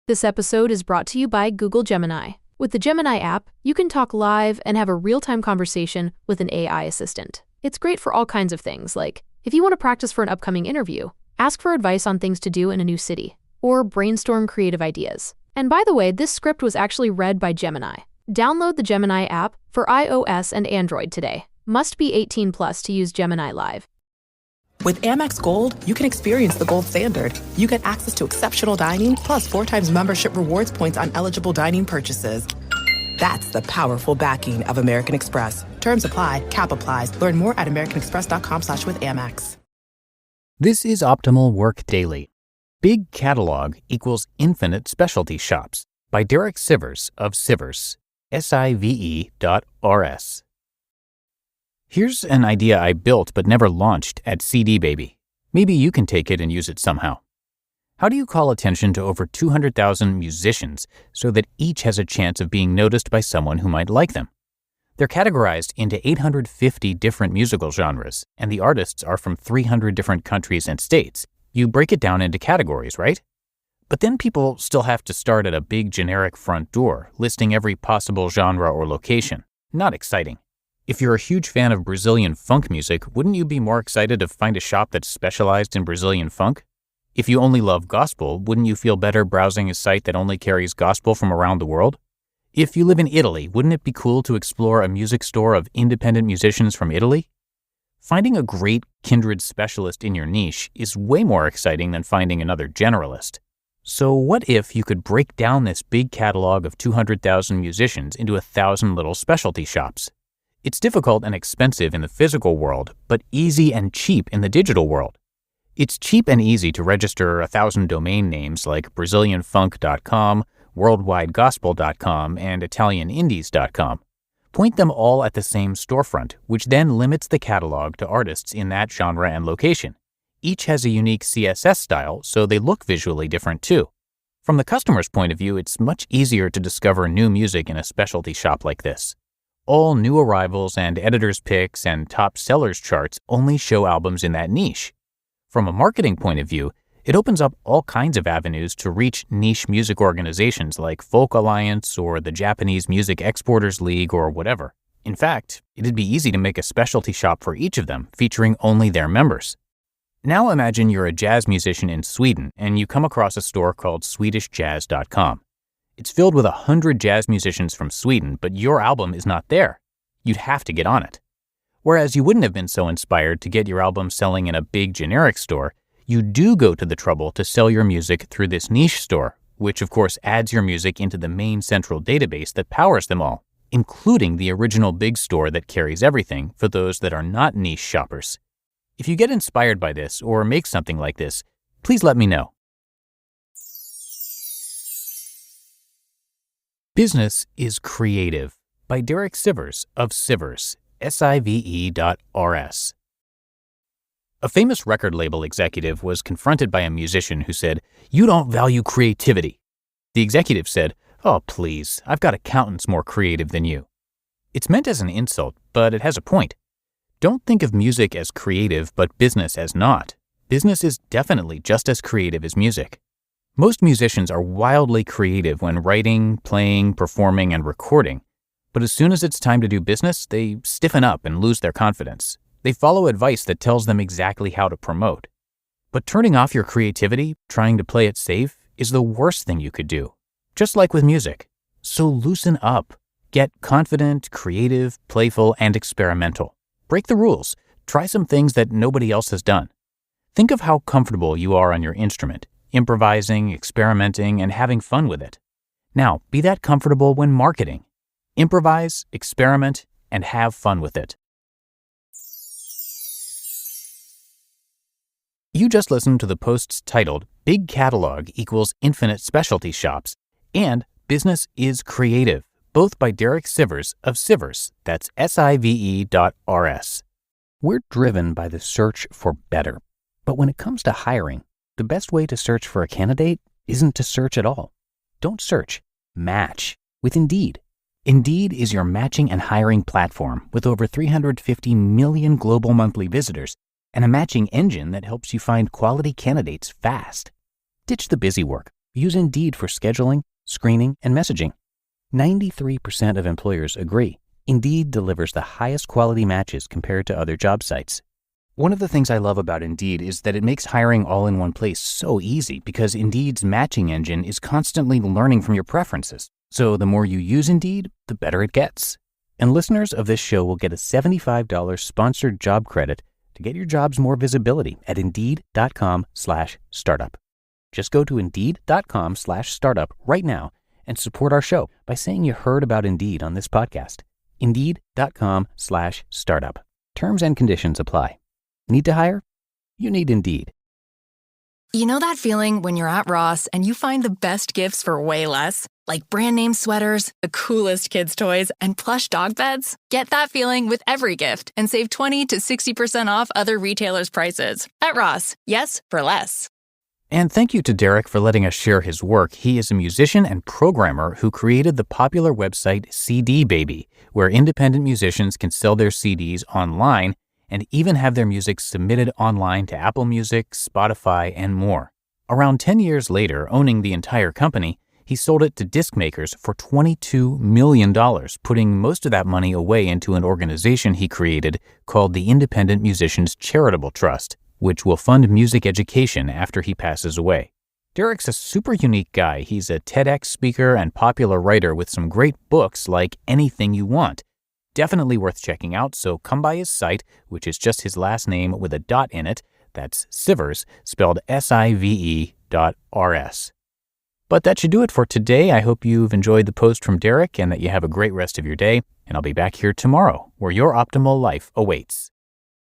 This episode is brought to you by Google Gemini. With the Gemini app, you can talk live and have a real-time conversation with an AI assistant. It's great for all kinds of things, like if you want to practice for an upcoming interview, ask for advice on things to do in a new city, or brainstorm creative ideas. And by the way, this script was actually read by Gemini. Download the Gemini app for iOS and Android today. Must be 18 plus to use Gemini Live. With Amex Gold, you can experience the gold standard. You get access to exceptional dining, plus 4 times membership rewards points on eligible dining purchases. That's the powerful backing of American Express. Terms apply. Cap applies. Learn more at americanexpress.com/withAmex. This is Optimal Work Daily. Big Catalog equals Infinite Specialty Shops by Derek Sivers of Sivers, Sive.rs. Here's an idea I built but never launched at CD Baby. Maybe you can take it and use it somehow. How do you call attention to over 200,000 musicians so that each has a chance of being noticed by someone who might like them? They're categorized into 850 different musical genres, and the artists are from 300 different countries and states. You break it down into categories, right? But then people still have to start at a big generic front door, listing every possible genre or location. Not exciting. If you're a huge fan of Brazilian funk music, wouldn't you be more excited to find a shop that's specialized in Brazilian funk? If you only love gospel, wouldn't you feel better browsing a site that only carries gospel from around the world? If you live in Italy, wouldn't it be cool to explore a music store of independent musicians from Italy? Finding a great kindred specialist in your niche is way more exciting than finding another generalist. So what if you could break down this big catalog of 200,000 musicians into 1,000 little specialty shops? It's difficult and expensive in the physical world, but easy and cheap in the digital world. It's cheap and easy to register 1,000 domain names like BrazilianFunk.com, WorldwideGospel.com, and ItalianIndies.com. Point them all at the same storefront, which then limits the catalog to artists in that genre and location. Each has a unique CSS style, so they look visually different too. From the customer's point of view, it's much easier to discover new music in a specialty shop like this. All new arrivals and editors' picks and top sellers charts only show albums in that niche. From a marketing point of view, it opens up all kinds of avenues to reach niche music organizations like Folk Alliance or the Japanese Music Exporters League or whatever. In fact, it'd be easy to make a specialty shop for each of them, featuring only their members. Now imagine you're a jazz musician in Sweden and you come across a store called SwedishJazz.com. It's filled with 100 jazz musicians from Sweden, but your album is not there. You'd have to get on it. Whereas you wouldn't have been so inspired to get your album selling in a big generic store, you do go to the trouble to sell your music through this niche store, which of course adds your music into the main central database that powers them all, including the original big store that carries everything for those that are not niche shoppers. If you get inspired by this or make something like this, please let me know. Business is Creative by Derek Sivers of Sivers, Sive.rs. A famous record label executive was confronted by a musician who said, "You don't value creativity." The executive said, "Oh, please, I've got accountants more creative than you." It's meant as an insult, but it has a point. Don't think of music as creative, but business as not. Business is definitely just as creative as music. Most musicians are wildly creative when writing, playing, performing, and recording. But as soon as it's time to do business, they stiffen up and lose their confidence. They follow advice that tells them exactly how to promote. But turning off your creativity, trying to play it safe, is the worst thing you could do. Just like with music. So loosen up. Get confident, creative, playful, and experimental. Break the rules. Try some things that nobody else has done. Think of how comfortable you are on your instrument, improvising, experimenting, and having fun with it. Now, be that comfortable when marketing. Improvise, experiment, and have fun with it. You just listened to the posts titled Big Catalog equals Infinite Specialty Shops and Business is Creative, both by Derek Sivers of Sivers, that's Sive.rs. We're driven by the search for better. But when it comes to hiring, the best way to search for a candidate isn't to search at all. Don't search. Match with Indeed. Indeed is your matching and hiring platform with over 350 million global monthly visitors and a matching engine that helps you find quality candidates fast. Ditch the busy work. use Indeed for scheduling, screening, and messaging. 93% of employers agree. Indeed delivers the highest quality matches compared to other job sites. One of the things I love about Indeed is that it makes hiring all in one place so easy because Indeed's matching engine is constantly learning from your preferences. So the more you use Indeed, the better it gets. And listeners of this show will get a $75 sponsored job credit to get your jobs more visibility at Indeed.com/startup. Just go to Indeed.com/startup right now and support our show by saying you heard about Indeed on this podcast. Indeed.com/startup. Terms and conditions apply. Need to hire? You need Indeed. You know that feeling when you're at Ross and you find the best gifts for way less? Like brand name sweaters, the coolest kids' toys, and plush dog beds? Get that feeling with every gift and save 20 to 60% off other retailers' prices. At Ross, yes, for less. And thank you to Derek for letting us share his work. He is a musician and programmer who created the popular website CD Baby, where independent musicians can sell their CDs online and even have their music submitted online to Apple Music, Spotify, and more. Around 10 years later, owning the entire company, he sold it to disc makers for $22 million, putting most of that money away into an organization he created called the Independent Musicians Charitable Trust, which will fund music education after he passes away. Derek's a super unique guy. He's a TEDx speaker and popular writer with some great books like Anything You Want. Definitely worth checking out, so come by his site, which is just his last name with a dot in it. That's Sivers, spelled SIVE.RS. But that should do it for today. I hope you've enjoyed the post from Derek and that you have a great rest of your day. And I'll be back here tomorrow, where your optimal life awaits.